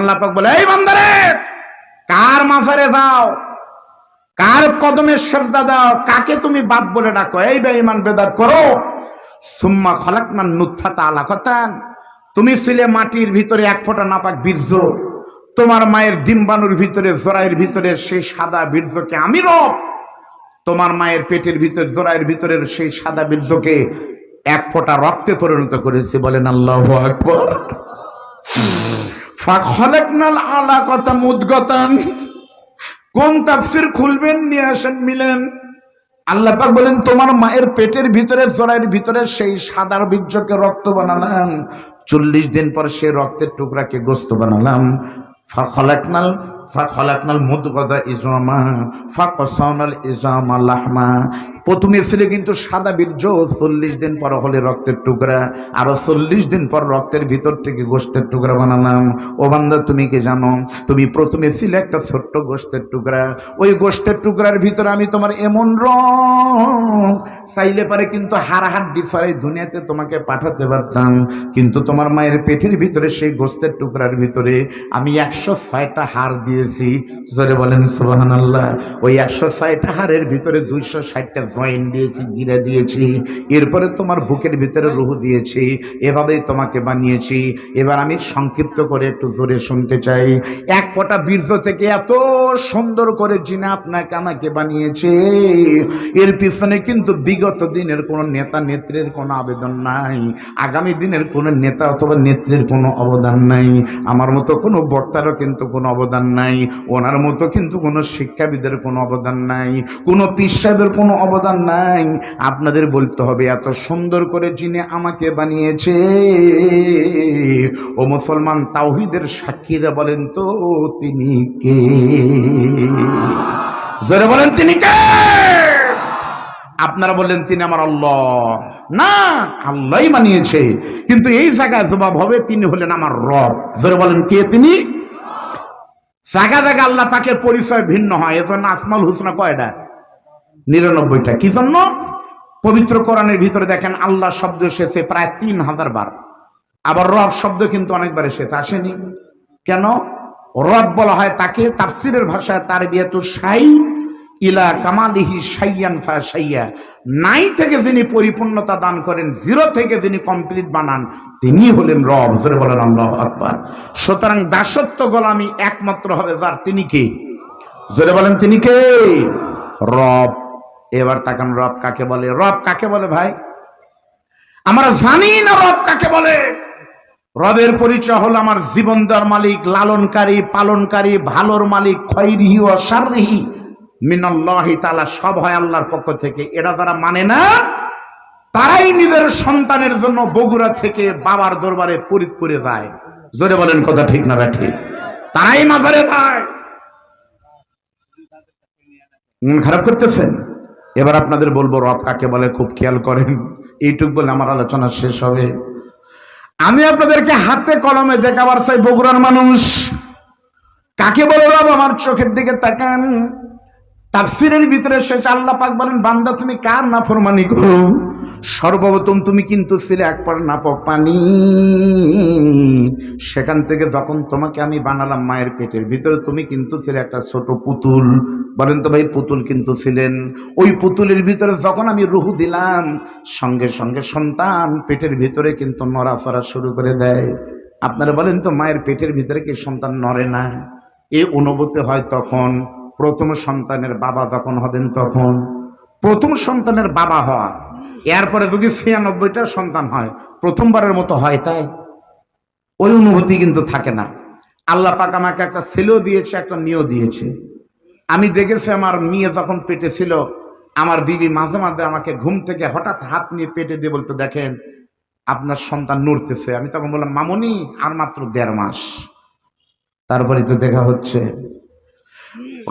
আল্লাহ পাক বলে, এই বান্দারে, কার মাজারে যাও, কার কদমে সেজদা দাও, কাকে তুমি বাপ বলে ডাকো? এই বেঈমান বেদাত করো। সুম্মা খালাকনান নুতফাতা আলাকাতান, তুমি ছিলে মাটির ভিতরে এক ফোঁটা নাপাক বীর্য, তোমার মায়ের ডিম্বাণুর ভিতরে জরায়ের ভিতরে সেই সাদা বীর্যকে আমি রব তোমার মায়ের পেটের ভিতরে জরায়ের ভিতরের সেই সাদা বীর্যকে এক ফোঁটা রক্তে পরিণত করেছি। বলেন আল্লাহু আকবার। ফাখলাকনাল আলাকাতা মুদগাতান, কোন তাফসীর খুলবেন নিয়ে আসেন মিলেন। আল্লাহ পাক বলেন, তোমার মায়ের পেটের ভিতরে জরায়ের ভিতরে সেই সাদার বীর্যকে রক্ত বানালাম, 40 দিন পর সেই রক্তের টুকরাকে গোশত বানালাম। ফাখলাকনাল মুদগাতা ইজামা ফাকসানাল ইজামা লাহমা, প্রথমে ছিল কিন্তু সাদা বীর্য, 40 দিন পর হলে রক্তের টুকরা, আরো 40 দিন পর রক্তের ভিতর থেকে গোশতের টুকরা বানালাম। ও বান্দা, তুমি কি জানো, তুমি প্রথমে ছিলে একটা ছোট্ট গোশতের টুকরা, ওই গোশতের টুকরার ভিতরে আমি তোমার এমন রং চাইলে পারে কিন্তু হাড়-হাড্ডি ছাড়াই দুনিয়াতে তোমাকে পাঠাতে পারতাম, কিন্তু তোমার মায়ের পেটের ভিতরে সেই গোশতের টুকরার ভিতরে আমি 106টা হাড় দিয়েছি। জোরে বলেন সুবহানাল্লাহ। ওই 106টা হাড়ের ভিতরে 260টা জয়েন্ট দিয়েছি, গিরা দিয়েছি, এরপরে তোমার বুকের ভিতরে রূহ দিয়েছি, এভাবেই তোমাকে বানিয়েছি। এবার আমি সংক্ষিপ্ত করে একটু জোরে শুনতে চাই। এক ফোঁটা বীর্য থেকে এত সুন্দর করে জিনা আপনাকে আমাকে বানিয়েছে, এর পিছনে কিন্তু বিগত দিনের কোনো নেতা নেত্রীর কোনো আবেদন নাই, আগামী দিনের কোনো নেতা অথবা নেত্রীর কোনো অবদান নাই, আমার মতো কোনো বক্তারও কিন্তু কোনো অবদান নাই, ওনার মতো কিন্তু কোনো শিক্ষাবিদের কোনো অবদান নাই, কোনো পীর সাহেবের কোনো অবদান নাই। আপনাদের বলতে হবে, এত সুন্দর করে যিনি আমাকে বানিয়েছে, ও মুসলমান তাওহীদের সাক্ষীরা বলেন তো তিনি কে? জোরে বলেন তিনি কে? আপনারা বললেন তিনি আমার আল্লাহ। না, আল্লাহই বানিয়েছে, কিন্তু এই জায়গায় জবাব হবে তিনি হলেন আমার রব। জোরে বলেন কে তিনি? জায়গা জায়গা আল্লাহ পাকের পরিচয় ভিন্ন হয়, এজন্য আসমাউল হুসনা কয়টা? 99টা। কি জন্য? পবিত্র কোরআনের ভিতরে দেখেন আল্লাহ শব্দ এসেছে প্রায় 3000 বার, আবার রব শব্দ কিন্তু অনেকবার এসেছে, আসেনি কেন? রব বলা হয় তাকে তাফসীরের ভাষায় তারবিয়াতু শাই ইলা কামালিহি শাইয়ান ফা শাইয়া, নাই থেকে যিনি পরিপূর্ণতা দান করেন, জিরো থেকে যিনি কমপ্লিট বানান, তিনি হলেন রব। জোরে বলেন আল্লাহু আকবার। সুতরাং দাসত্ব গোলামি একমাত্র হবে যার, তিনি কে? জোরে বলেন তিনি কে? রব। এবার তাকান, রব কাকে বলে? রব কাকে বলে ভাই? আমরা জানি না রব কাকে বলে। রবের পরিচয় হলো আমার জীবন দেওয়ার মালিক, লালনকারী, পালনকারী, ভালোর মালিক, খৈরিহি ও শাররিহি মিনাল্লাহি তাআলা, সব হয় আল্লাহর পক্ষ থেকে। এটা যারা মানে না, তারাই নিজের সন্তানের জন্য বগুড়া থেকে বাবার দরবারে ফরিদপুরে যায়। জোরে বলেন কথা ঠিক না ঠিক? তারাই মাজারে যায়। খারাপ করতেছেন। এবার আপনাদের বলবো রব কাকে বলে, খুব খেয়াল করেন, এইটুক বলে আমার আলোচনা শেষ হবে। আমি আপনাদেরকে হাতে কলমে দেখাবার চাই, বগুড়ার মানুষ কাকে বলে রব আমার চোখের দিকে তাকান। তাফসীরের ভিতরে শেষ আল্লাহ পাক বলেন, বান্দা তুমি কার নাফরমানি করো? সর্বপ্রথম তুমি কিন্তু ছিলে এক পর নাপাক পানি, সেখান থেকে যখন তোমাকে আমি বানালাম মায়ের পেটের ভিতরে, তুমি কিন্তু ছিলে একটা ছোট পুতুল। বলেন তো ভাই, পুতুল কিন্তু ছিলেন। ওই পুতুলের ভিতরে যখন আমি রূহ দিলাম, সঙ্গে সঙ্গে সন্তান পেটের ভিতরে কিন্তু নড়াচড়া শুরু করে দেয়। আপনারা বলেন তো, মায়ের পেটের ভিতরে কি সন্তান নড়ে না? এই অনুভূতি হয় তখন প্রথম সন্তানের বাবা যখন হবেন, তখন প্রথম সন্তানের বাবা হওয়া, এরপরে যদি 96টা সন্তান হয়, প্রথমবারের মতো হয়, তাই ওই অনুভূতি কিন্তু থাকে না। আল্লাহ পাক আমাকে একটা ছেলেও দিয়েছে, একটা মেয়েও দিয়েছে। আমি দেখেছি আমার মেয়ে যখন পেটে ছিল, আমার বিবি মাঝে মাঝে আমাকে ঘুম থেকে হঠাৎ হাত নিয়ে পেটে দিয়ে বলতো, দেখেন আপনার সন্তান নড়তেছে। আমি তখন বললাম, মামনি আর মাত্র 1.5 মাস, তারপরে তো দেখা হচ্ছে।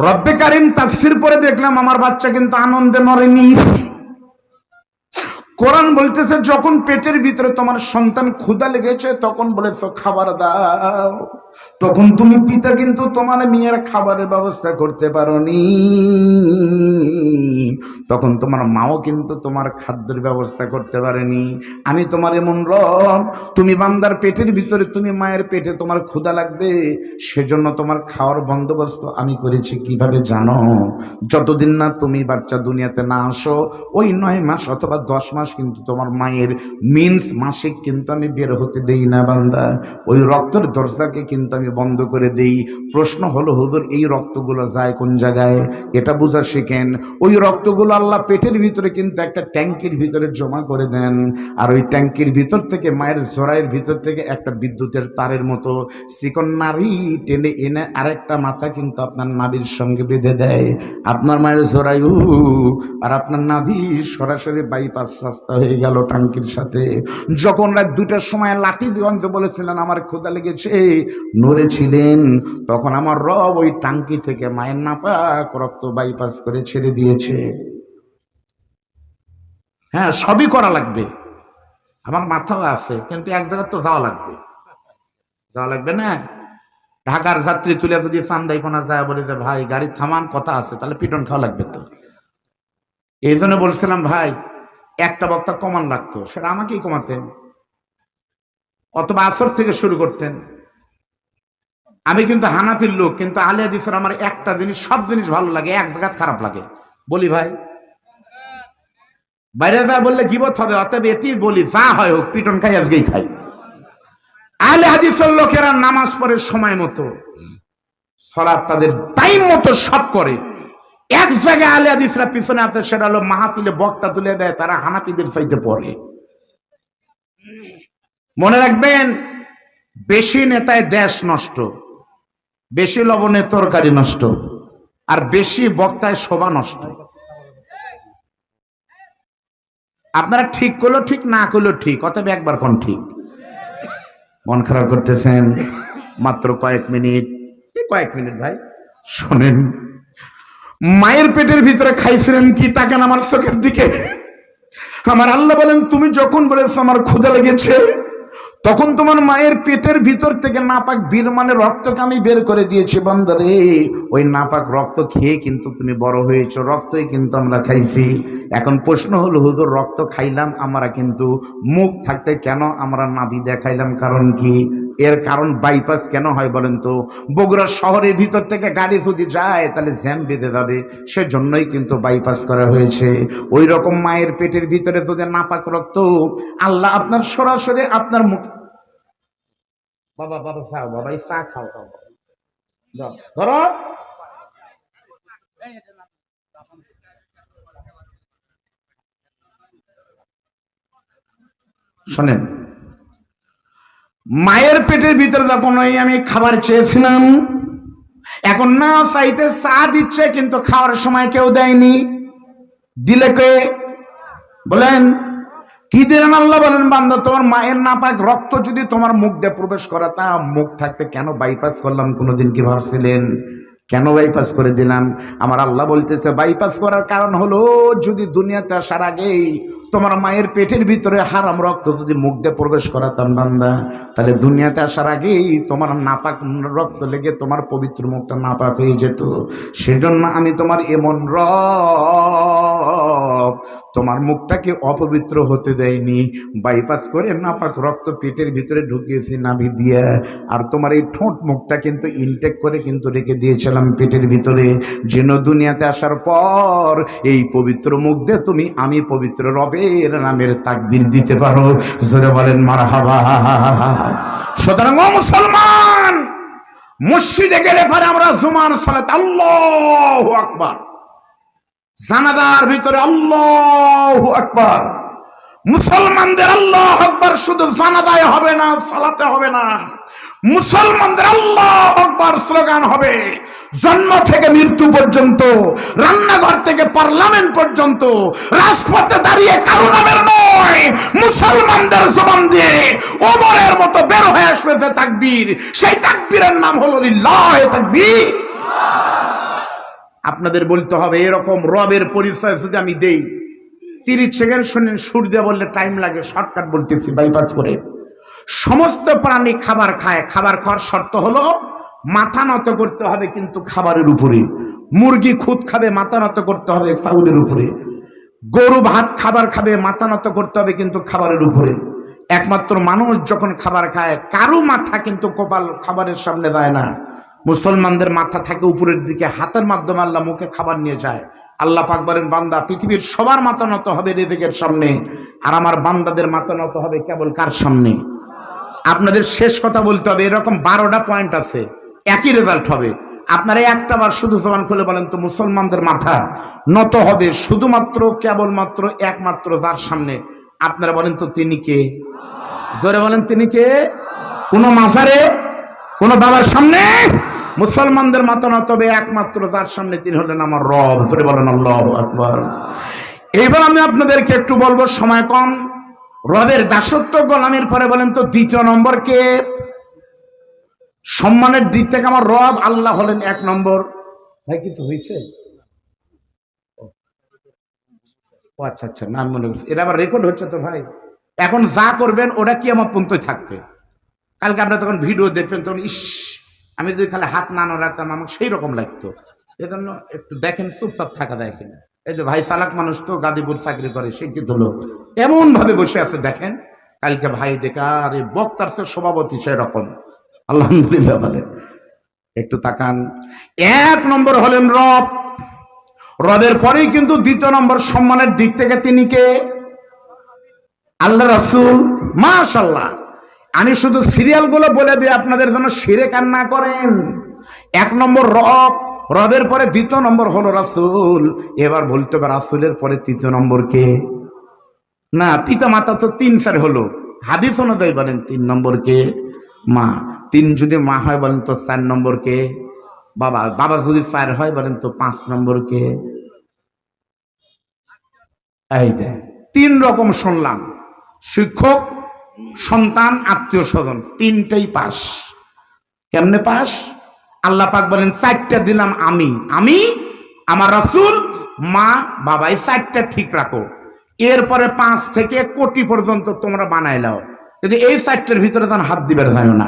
রব্বে কারিম তাফসীর পড়ে দেখলাম আমার বাচ্চা কিন্তু আনন্দে নড়েনি। কোরআন বলতেছে যখন পেটের ভিতরে তোমার সন্তান ক্ষুধা লেগেছে তখন বলেছো খাবার দাও, তখন তুমি পিতা কিন্তু তোমার মেয়ের খাবারের ব্যবস্থা করতে পারোনি, তখন তোমার মাও কিন্তু তোমার খাদ্যের ব্যবস্থা করতে পারেনি। আমি তোমার এমন রব, তুমি বান্দার পেটের ভিতরে, তুমি মায়ের পেটে তোমার ক্ষুধা লাগবে, সেজন্য তোমার খাওয়ার বন্দোবস্ত আমি করেছি। কিভাবে জানো? যতদিন না তুমি বাচ্চা দুনিয়াতে না আসো, ওই 9 মাস অথবা 10 মাস কিন্তু তোমার মায়ের মিন্স মাসিক কিন্তু আমি বের হতে দেই না বান্দা, ওই রক্তের দরজাকে কিন্তু আমি বন্ধ করে দেই। প্রশ্ন হলো হুজুর এই রক্তগুলো যায় কোন জায়গায়? এটা বোঝা শিখেন। ওই রক্তগুলো আল্লাহ পেটের ভিতরে কিন্তু একটা ট্যাঙ্কির ভিতরে জমা করে দেন, আর ওই ট্যাঙ্কির ভিতর থেকে মায়ের জরায়ের ভিতর থেকে একটা বিদ্যুতের তারের মতো চিকন নাড়ি টেনে এনে আরেকটা মাথা কিন্তু আপনার নাভির সঙ্গে বেঁধে দেয়। আপনার মায়ের জরায়ু আর আপনার নাভি সরাসরি বাইপাস রাস্তা হয়ে গেল ট্যাঙ্কির সাথে। যখন রাত 2টার সময় লাঠি দিয়ে আনতে বলেছিলেন আমার ক্ষুধা লেগেছে, নড়ে ছিলেন, তখন আমার রব ওই টাঙ্কি থেকে মায়ের নাপাক রক্ত বাইপাস করে ছেড়ে দিয়েছে। হ্যাঁ, সবই করা লাগবে, আমার মাথাও আছে, কিন্তু এক জায়গায় তো যাওয়া লাগবে না। ঢাকার যাত্রী তুলে যদি চান্দাই কোনা যায় বলে যে ভাই গাড়ি থামান, কথা আছে, তাহলে পিটন খাওয়া লাগবে তো। এই জন্য বলছিলাম ভাই একটা বক্তা কমান লাগতো, সেটা আমাকেই কমাতেন, অথবা আসর থেকে শুরু করতেন। আমি কিন্তু হানাফির লোক, কিন্তু আলে হাদিসের আমার একটা জিনিস, সব জিনিস ভালো লাগে, এক জায়গা খারাপ লাগে। বলি ভাই, বাইরে যা বললে গিবত হবে, অতএব এতেই বলি যা হয় হোক, পিটন খাই আজকেই খাই। আলে হাদিসের লোকেরা নামাজ পড়ে সময় মতো, সালাত তাদের টাইম মতো সব করে। এক জায়গায় আলে হাদিসরা পিছনে আছে, সেটা হলো মাহফিলে বক্তা তুলে দেয়, তারা হানাফিদের চাইতে পড়ে। মনে রাখবেন, বেশি নেতায় দেশ নষ্ট, বেশি লবণে তরকারি নষ্ট, আর বেশি বক্তায় শোভা নষ্ট। আপনারা ঠিক করলো ঠিক, না করলো ঠিক, অতএব একবার কোন ঠিক। মন খারাপ করতেছেন? মাত্র কয়েক মিনিট ভাই শোনেন। মায়ের পেটের ভিতরে খাইছিলেন কি? তাকান আমার চোখের দিকে। আমার আল্লাহ বলেন তুমি যখন বলেছো আমার ক্ষুধা লেগেছে, তখন তোমার মায়ের পেটের ভিতর থেকে নাপাক বীর মানে রক্তকে আমি বের করে দিয়েছি বান্দারে। ওই নাপাক রক্ত খেয়ে কিন্তু তুমি বড় হয়েছো, রক্তই কিন্তু আমরা খাইছি। এখন প্রশ্ন হলো হুজুর রক্ত খাইলাম আমরা, কিন্তু মুখ থাকতে কেন আমরা নাভি দেখাইলাম? কারণ কি? এর কারণ বাইপাস কেন হয় বলেন তো? বগুড়া শহরের ভিতর থেকে গাড়ি যদি যায় তাহলে জ্যাম বেঁধে যাবে, সেজন্যই কিন্তু বাইপাস করা হয়েছে। ওই রকম মায়ের পেটের ভিতরে যদি নাপাক রক্ত আল্লাহ আপনার সরাসরি আপনার মুখ, বাবা খাও, বাবা এই চা খাও, ধরো শোনেন, মায়ের পেটের ভিতরে যখন ওই আমি খাবার চেয়েছিলাম, এখন না চাইতে চা দিচ্ছে, কিন্তু খাওয়ার সময় কেউ দেয়নি। দিলে কে বলেন? কি দিলেন? আল্লাহ বলেন বান্দা তোমার মায়ের নাপাক রক্ত যদি তোমার মুখ দিয়ে প্রবেশ করাতাম, মুখ থাকতে কেন বাইপাস করলাম? কোনোদিন কি ভাবছিলেন কেন বাইপাস করে দিলাম? আমার আল্লাহ বলতেছে বাইপাস করার কারণ হলো, যদি দুনিয়াতে আসার আগেই তোমার মায়ের পেটের ভিতরে হারাম রক্ত যদি মুখ দিয়ে প্রবেশ করাতাম বান্দা, তাহলে দুনিয়াতে আসার আগেই তোমার নাপাক রক্ত লেগে তোমার পবিত্র মুখটা নাপাক হয়ে যেত। সেজন্য আমি তোমার এমন রব, তোমার মুখটাকে অপবিত্র হতে দেয়নি, বাইপাস করে নাপাক রক্ত পেটের ভিতরে ঢুকিয়েছি নাভি দিয়ে। আর তোমার এই ঠোঁট মুখটা কিন্তু ইনটেক করে কিন্তু রেখে দিয়েছিলাম পেটের ভিতরে, যেন দুনিয়াতে আসার পর এই পবিত্র মুখ দিয়ে তুমি আমি পবিত্র রবের নামের তাকবীর দিতে পারো। জোরে বলেন মারহাবা। সুতরাং ও মুসলমান, মসজিদে গেলে পরে আমরা জুমার সালাত আল্লাহু আকবার, জানাজার ভিতরে আল্লাহু আকবার। মুসলমানদের আল্লাহু আকবার শুধু জানাজায় হবে না, সালাতে হবে না, মুসলমানদের আল্লাহু আকবার স্লোগান হবে জন্ম থেকে মৃত্যু পর্যন্ত, রান্নাঘর থেকে পার্লামেন্ট পর্যন্ত, রাজপথে দাঁড়িয়ে কারো নামের নয়, মুসলমানদের জবান দিয়ে ওমরের মতো বের হয়ে আসবে যে তাকবীর, সেই তাকবীরের নাম হলো লিল্লাহি তাকবীর। আপনাদের বলতে হবে এরকম রবের পরিচয় যদি আমি দেই, 30 সেকেন্ড শুনেন, সুর দিয়ে বললে টাইম লাগে, শর্টকাট বলতেছি বাইপাস করে। সমস্ত প্রাণী খাবার খায়, খাবার খাওয়ার শর্ত হলো মাথা নত করতে হবে কিন্তু খাবারের উপরে। মুরগি খুদ খাবে, মাথা নত করতে হবে চাউলের উপরে। গরু ভাত খাবার খাবে, মাথা নত করতে হবে কিন্তু খাবারের উপরে। একমাত্র মানুষ যখন খাবার খায়, কারো মাথা কিন্তু কপাল খাবারের সামনে যায় না। মুসলমানদের মাথা থাকে উপরের দিকে, হাতের মাধ্যমে আল্লাহ মুখে খাবার নিয়ে যায়। আল্লাহ পাক বলেন, বান্দা পৃথিবীর সবার মাথা নত হবে রিজিকের সামনে, আর আমার বান্দাদের মাথা নত হবে কেবল কার সামনে? আপনাদের শেষ কথা বলতে হবে, এরকম 12টা পয়েন্ট আছে, একই রেজাল্ট হবে। আপনারা একটা বার শুধু জবান খুলে বলেন তো, মুসলমানদের মাথা নত হবে শুধুমাত্র কেবলমাত্র একমাত্র যার সামনে। আপনারা বলেন তো তিনি কে? জোরে বলেন তিনি কে? কোন মাজারে, কোন বাবার সামনে মুসলমানদের মাথা নত হবে একমাত্র যার সামনে, তিনি হলেন আমার রব। জোরে বলেন আল্লাহু আকবার। এইবার আমি আপনাদেরকে একটু বলবো, সময় কম। রবের দাসত্ব গোলামির পরে বলেন তো দ্বিতীয় নম্বর কে? সম্মানের দিক থেকে আমার রব আল্লাহ হলেন 1 নম্বর। ভাই কিছু হয়েছে? ও আচ্ছা আচ্ছা, নাম মনে করছি। এটা আবার রেকর্ড হচ্ছে তো ভাই। এখন যা করবেন ওটা কি আমার পর্যন্তই থাকবে। কালকে আপনারা তখন ভিডিও দেখবেন, তখন ইস, আমি যদি খালি হাত না নড়াতাম আমাকে সেই রকম লাগতো। এজন্য একটু দেখেন, চুপচাপ থাকা যায় কিনা। এই যে ভাই চালাক মানুষ তো, গাজীপুর চাকরি করে, শিক্ষিত লোক, এমন ভাবে বসে আছে দেখেন। কালকে ভাই দেখা, আর এই বক্তার সে সভাপতি সেরকম। আলহামদুলিল্লাহ বলেন, একটু তাকান। 1 নম্বর হলেন রব। রবের পরেই কিন্তু দ্বিতীয় নম্বর সম্মানের দিক থেকে তিনি কে? আল্লাহ রাসূল। মাশাআল্লাহ, আমি শুধু সিরিয়ালগুলো বলে দিই আপনাদের জন্য শিরক আর না করেন। 1 নম্বর রব, রবের পরে দ্বিতীয় নম্বর হলো রাসূল। এবার বলতে হবে রাসূলের পরে তৃতীয় নম্বর কে? না, পিতা মাতা তো 3-4 হলো, হাদিস অনুযায়ী বলেন 3 নম্বর কে? মা। 3 যদি মা হয় বলেন তো 4 নম্বর কে? বাবা। বাবা যদি 4 হয় বলেন তো 5 নম্বর কে? এই যে 3 রকম শুনলাম, শিক্ষক, সন্তান, আত্মীয় স্বজন, 3টাই পাস। কেমনে পাস? আল্লাহ পাক বলেন 4টা দিলাম আমি, আমার রাসূল, মা, বাবা, এই 4টা ঠিক রাখো। এরপরে 5 থেকে কোটি পর্যন্ত তোমরা বানাইলাও, যদি এই 4টার ভিতরে তখন হাত দিবে যায় না।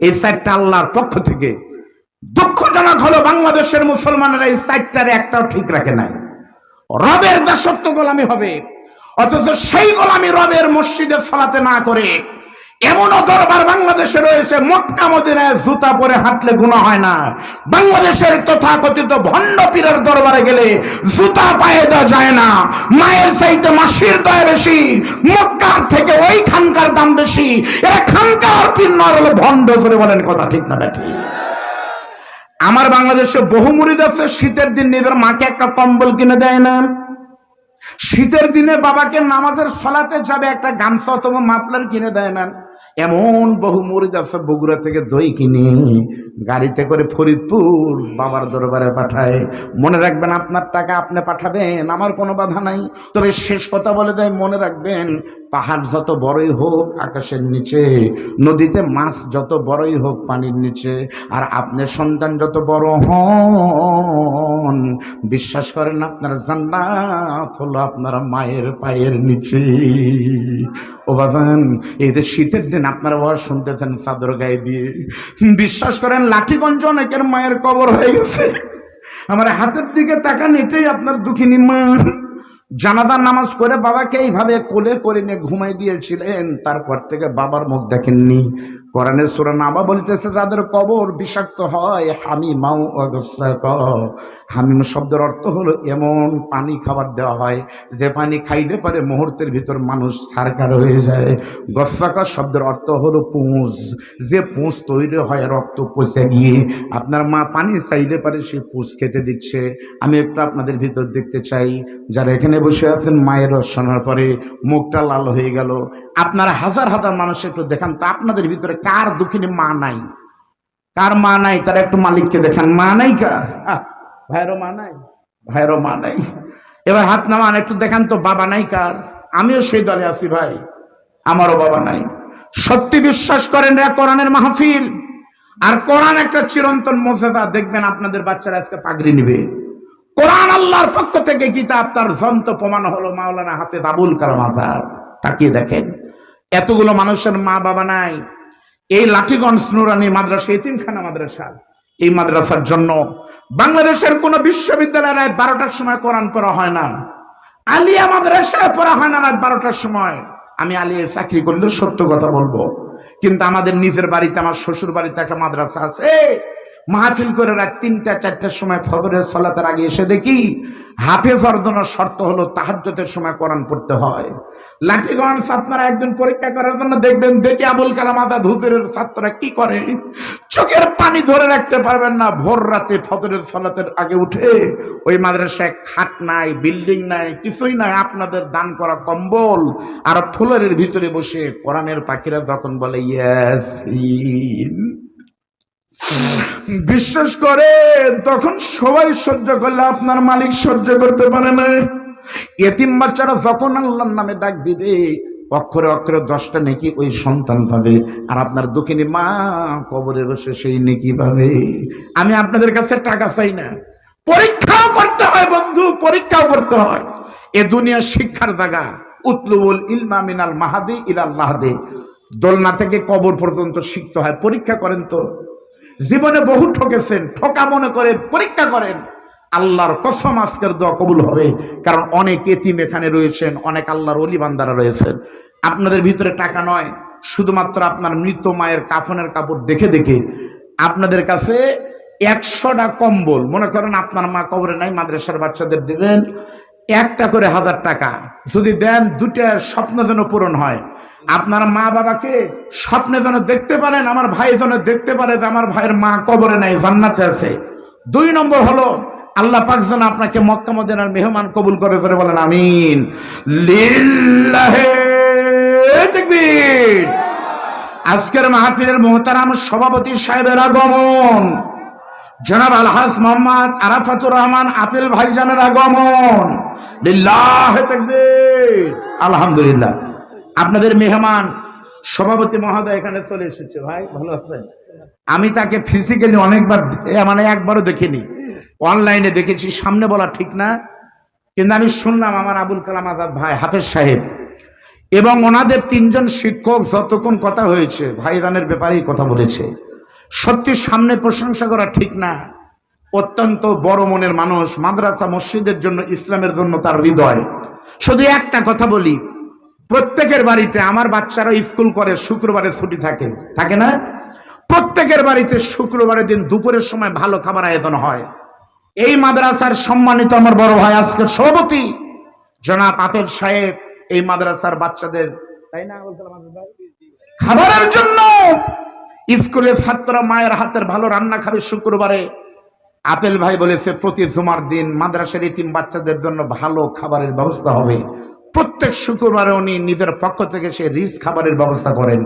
এই 4টা আল্লাহর পক্ষ থেকে। দুঃখজনক হলো বাংলাদেশের মুসলমানেরা এই 4টার একটাও ঠিক রাখে নাই। রবের দাসত্ব গোলামি হবে, অথচ সেই গোলামি রবের মসজিদে সালাতে না করে এমনও দরবার বাংলাদেশে রয়েছে, মক্কা মদিনায় জুতা পরে হাঁটলে গুনাহ হয় না। বাংলাদেশের তথাকথিত ভণ্ড পীরের দরবারে গেলে জুতা পায়ে দেওয়া যায় না। মায়ের চাইতে মাসির দয়া বেশি, মক্কার থেকে ওই খানকার দাম বেশি। এরা খানকার পীর নয়, হলো ভণ্ড। করে বলেন কথা ঠিক না ব্যাঠি? আমার বাংলাদেশে বহু মুরিদ আছে, শীতের দিন নিজের মাকে একটা কম্বল কিনে দেয় না। শীতের দিনে বাবাকে নামাজের সালাতে যাবে একটা গামছা অথবা মাফলার কিনে দেয় না। এমন বহু মুরিদ আছে, বগুড়া থেকে দই কিনে গাড়িতে করে ফরিদপুর বাবার দরবারে পাঠায়। মনে রাখবেন, আপনার টাকা আপনি পাঠাবেন, আমার কোনো বাধা নাই। তবে শেষ কথা বলে যায়, মনে রাখবেন, পাহাড় যত বড়ই হোক আকাশের নিচে, নদীতে মাছ যত বড়ই হোক পানির নিচে, আর আপনার সন্তান যত বড় হন, বিশ্বাস করেন আপনার জান্নাত হলো আপনার মায়ের পায়ের নিচে। ও বাবান, এই যে শীতের দিন আপনারা ওয়াজ শুনতেছেন চাদর গায়ে দিয়ে, বিশ্বাস করেন লাঠিগঞ্জ অনেকের মায়ের কবর হয়ে গেছে। আমার হাতের দিকে তাকান, এটাই আপনার দুঃখিনী মা। জানাজার নামাজ করে বাবাকে এইভাবে কোলে করে নিয়ে ঘুমাই দিয়েছিলেন, তারপর থেকে বাবার মুখ দেখেননি। কোরআনের সূরা নাবা বলতেছে, যাদের কবর বিষাক্ত হয়, হামিমাউ অগসাক। হামিম শব্দের অর্থ হলো এমন পানি খাবার দেওয়া হয় যে পানি খাইলে পারে মুহূর্তের ভিতর মানুষ ছারখার হয়ে যায়। গসাকা শব্দের অর্থ হলো পুঁজ, যে পুঁজ তৈরি হয় রক্ত পচে গিয়ে আপনার মা পানি চাইলে পারে সে পুঁজ খেতে দিচ্ছে। আমি একটু আপনাদের ভিতর দেখতে চাই, যারা এখানে বসে আছেন মায়ের রস শোনার পরে মুখটা লাল হয়ে গেল, আপনারা হাজার হাজার মানুষ একটু দেখান তো আপনাদের ভিতরে কার দুঃখিনী মা নাই? কার মা নাই? তারা একটু মালিককে দেখান, মা নাই কার? ভাইয়েরও মা নাই, ভাইয়েরও মা নাই। এবার হাত নামান, একটু দেখান তো বাবা নাই কার? আমিও সেই দলে আছি ভাই, আমারও বাবা নাই। সত্যি বিশ্বাস করেন রে, কোরআনের মাহফিল আর কোরআন একটা চিরন্তন মুজিজা। দেখবেন আপনাদের বাচ্চারা আজকে পাগড়ি নিবে, কোরআন আল্লাহর পক্ষ থেকে কিতাব, তার যন্ত্র প্রমাণ হলো মাওলানা হাফেজ আবুল কালাম আজাদ। তাকিয়ে দেখেন, এতগুলো মানুষের মা বাবা নাই। এই লাঠিগঞ্জ নুরানি মাদ্রাসা এতিমখানা মাদ্রাসা, এই মাদ্রাসার জন্য বাংলাদেশের কোন বিশ্ববিদ্যালয়ে রাত 12টার সময় কোরআন পড়া হয় না, আলিয়া মাদ্রাসায় পড়া হয় না রাত 12টার সময়। আমি আলিয়ায় চাকরি করলে সত্য কথা বলবো, কিন্তু আমাদের নিজের বাড়িতে, আমার শ্বশুর বাড়িতে একটা মাদ্রাসা আছে, মাহফিল করে রাত 3টা 4টার সময় ফজরের সালাতের আগে এসে দেখি হাফেজ অর্জনের শর্ত হলো তাহাজ্জুদের সময় কোরআন পড়তে হয়। লাঠিগঞ্জ আপনারা একদিন পরীক্ষা করার জন্য দেখবেন, দেখি আবুল কালাম আজাদ হুজুরের ছাত্ররা কি করে, চোখের পানি ধরে রাখতে পারবেন না। ভোর রাতে ফজরের সালাতের আগে উঠে ওই মাদ্রাসায় খাট নাই, বিল্ডিং নাই, কিছুই নাই, আপনাদের দান করা কম্বল আর ফুলের ভিতরে বসে কোরআনের পাখিরা যখন বলে ইয়াসিন, বিশ্বাস করেন তখন সবাই সহ্য করলে আপনার মালিক সহ্য করতে পারে না। এতিম বাচ্চারা যখন আল্লাহর নামে ডাক দিবে, অক্ষরে অক্ষরে 10টা নেকি ওই সন্তান পাবে, আর আপনার দুঃখিনী মা কবরে বসে সেই নেকি পাবে। আমি আপনাদের কাছে টাকা চাই না, পরীক্ষাও করতে হয় বন্ধু, পরীক্ষাও করতে হয়। এ দুনিয়া শিক্ষার জায়গা। উতলুল ইলমা মিনাল মাহাদি ইলাল লাহদি, দোলনা থেকে কবর পর্যন্ত শিখতে হয়। পরীক্ষা করেন তো, জীবনে বহু ঠকেছেন, ঠকা মনে করে পরীক্ষা করেন। আল্লাহর কসম আজকের দোয়া কবুল হবে, কারণ অনেক এতিম এখানে রয়েছেন, অনেক আল্লাহর ওলি বান্দারা রয়েছেন। আপনাদের ভিতরে টাকা নয়, শুধুমাত্র আপনার মৃত মায়ের কাফনের কাপড় দেখে দেখে আপনাদের কাছে 100টা কম্বল, মনে করেন আপনার মা কবরে নাই, মাদ্রাসার বাচ্চাদের দেবেন একটা করে 1000 টাকা। যদি দেন, 2টা স্বপ্ন যেন পূরণ হয়। আপনার মা বাবাকে স্বপ্নে যেন দেখতে পারেন, আমার ভাই যেন দেখতে পারে যে আমার ভাইয়ের মা কবরে নাই, জান্নাতে আছে। 2 নম্বর হলো আল্লাহ পাক যেন আপনাকে মক্কা মদিনার মেহমান কবুল করে, ধরে বলেন আমিন। লিল্লাহি তাকবীর। আজকের মাহফিলের মুহতারাম সভাপতি সাহেবের আগমন, জনাব আলহাজ মোহাম্মদ আরাফাতুর রহমান আপেল ভাইজানের আগমন, লিল্লাহি তাকবীর। আলহামদুলিল্লাহ, আপনাদের মেহমান সভাপতি মহোদয় এখানে চলে এসেছে। ভাই ভালো আছেন? আমি তাকে ফিজিক্যালি অনেকবার, মানে একবারও দেখিনি, অনলাইনে দেখেছি, সামনে বলা ঠিক না, কিন্তু আমি শুনলাম আমার আবুল কালাম আজাদ ভাই হাফেজ সাহেব এবং ওনাদের 3 জন শিক্ষক যতক্ষণ কথা হয়েছে ভাইজানের ব্যাপারেই কথা বলেছে। সত্যি সামনে প্রশংসা করা ঠিক না, অত্যন্ত বড় মনের মানুষ। মাদ্রাসা মসজিদের জন্য, ইসলামের জন্য তার হৃদয়। শুধু একটা কথা বলি, প্রত্যেকের বাড়িতে, আমার বাচ্চারা স্কুল করে, শুক্রবারে ছুটি থাকে, থাকে না? প্রত্যেকের বাড়িতে শুক্রবারের দিন দুপুরের সময় ভালো খাবার আয়োজন হয়। এই মাদ্রাসার সম্মানিত আমার বড় ভাই আজকের সভাপতি জনাব আপেল সাহেব এই মাদ্রাসার বাচ্চাদের, তাই না, খাবারের জন্য স্কুলের ছাত্ররা মায়ের হাতের ভালো রান্না খাবে শুক্রবারে। আপেল ভাই বলেছে প্রতি জুমার দিন মাদ্রাসার এতিম বাচ্চাদের জন্য ভালো খাবারের ব্যবস্থা হবে। প্রত্যেক শুক্রবারে উনি নিজের পক্ষ থেকে সে রিচ খাবারের ব্যবস্থা করেন।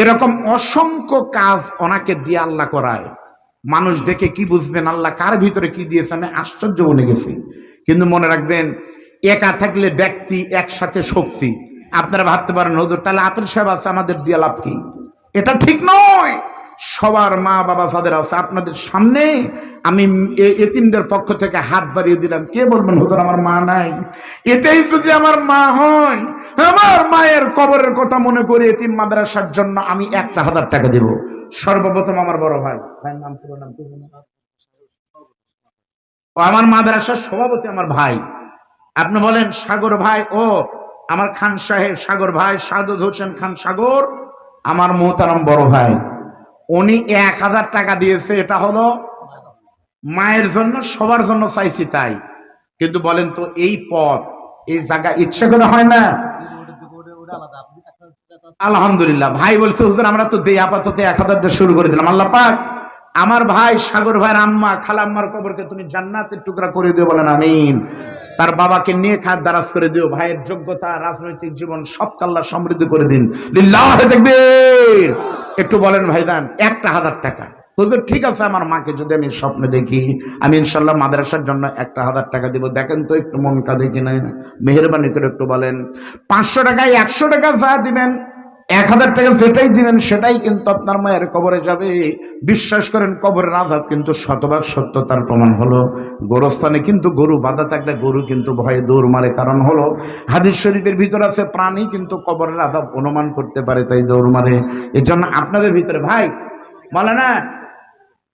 এরকম অসংখ্য কাজ ওনাকে দিয়ে আল্লাহ করায়। মানুষ দেখে কি বুঝবেন আল্লাহ কার ভিতরে কি দিয়েছে, আমি আশ্চর্য বনে গেছি। কিন্তু মনে রাখবেন, একা থাকলে ব্যক্তি, একসাথে শক্তি। আপনারা ভাবতে পারেন হুজুর তাহলে আপেল সাহেব আছে, আমাদের দিয়ে লাভ কি? এটা ঠিক নয়। সবার মা বাবা যাদের আছে, আপনাদের সামনে আমি এতিমদের পক্ষ থেকে হাত বাড়িয়ে দিলাম। কে বলবেন হুজুর আমার মা নাই? এটাই যদি আমার মা হয়, আমার মায়ের কবরের কথা মনে করে এতিম মাদ্রাসার জন্য আমি 1000 টাকা দেব। সর্বপ্রথম আমার বড় ভাই, ভাইয়ের নাম ছিল, নাম কি ও আমার মাদ্রাসার সভাপতি, আমার ভাই। আপনি বলেন সাগর ভাই, ও আমার খান সাহেব সাগর ভাই, সাদত হোসেন খান সাগর আমার মোহতারাম বড় ভাই, উনি 1000 টাকা দিয়েছে। এটা হলো মায়ের জন্য, সবার জন্য চাইছি তাই। কিন্তু বলেন তো এই পথ, এই জায়গা ইচ্ছা করে হয় না? আলহামদুলিল্লাহ। ভাই বলছে হুজুর আমরা তো দেই, আপাতত 1000 দিয়ে শুরু করে দিলাম। আল্লাহ পাক আমার ভাই সাগর ভাইয়ের আম্মা খালাম্মার কবরকে তুমি জান্নাতের টুকরা করে দিও, বলেন আমিন। তার বাবাকে নিয়ে খাত দারাজ করে দিও। ভাইয়ের যোগ্যতা, রাজনৈতিক জীবন সবকে আল্লাহ সমৃদ্ধ করে দিন। লিল্লাহি তাকবীর। একটু বলেন ভাইজান 1000 টাকা। হুজুর ঠিক আছে, আমার মাকে যদি আমি স্বপ্নে দেখি, আমি ইনশাল্লাহ মাদ্রাসার জন্য 1000 টাকা দিব। দেখেন তো একটু মন কাঁদে কিনা, মেহেরবানি করে একটু বলেন। 500 টাকায় 100 টাকা যা দিবেন 1000 টাকা যেটাই দিবেন সেটাই কিন্তু আপনার মায়ের কবরে যাবে। বিশ্বাস করেন, কবরের আযাব কিন্তু শতভাগ সত্যতার প্রমাণ হলো। গোরস্থানে কিন্তু গরু বাঁধা থাকলে গরু কিন্তু ভয়ে দৌড় মারে, কারণ হলো হাদিস শরীফের ভিতর আছে প্রাণী কিন্তু কবরের আযাব অনুমান করতে পারে, তাই দৌড় মারে। এই জন্য আপনাদের ভিতরে ভাই বলে না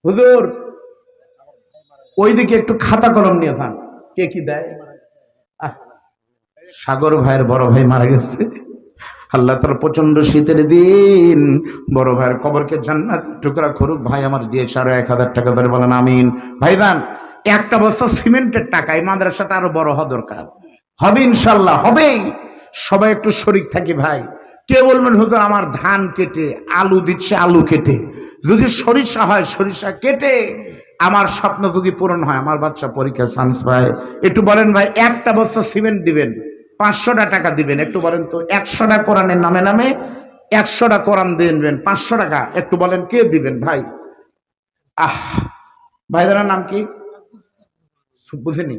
হুজুর ওইদিকে একটু খাতা কলম নিয়ে যান, কে কি দেয়? আহ, সাগর ভাইয়ের বড় ভাই মারা গেছে, আল্লাহ তার প্রচন্ড শীতের দিন, বড় ভাইয়ের কবরকে জান্নাত টুকরা করুক। ভাই আমার দিয়েছে আরো 1000 টাকা, ধরে বলেন আমিন। ভাইজান, একটা বস্তা সিমেন্টের টাকা এই মাদ্রাসাটা আরো বড় হওয়া দরকার, হবে ইনশাল্লাহ, হবেই। সবাই একটু শরিক থাকি ভাই। কে বলবেন হুজুর আমার ধান কেটে আলু দিচ্ছে, আলু কেটে, যদি সরিষা হয় সরিষা কেটে আমার স্বপ্ন যদি পূরণ হয়, আমার বাচ্চা পরীক্ষায় চান্স পায়, একটু বলেন ভাই একটা বস্তা সিমেন্ট দিবেন, 500টা টাকা দিবেন, একটু বলেন তো 100টা কোরআনের নামে নামে 100টা কোরআন দিবেন, 500 টাকা, একটু বলেন কে দিবেন ভাই? আহ, ভাইদার নাম কি বুঝিনি?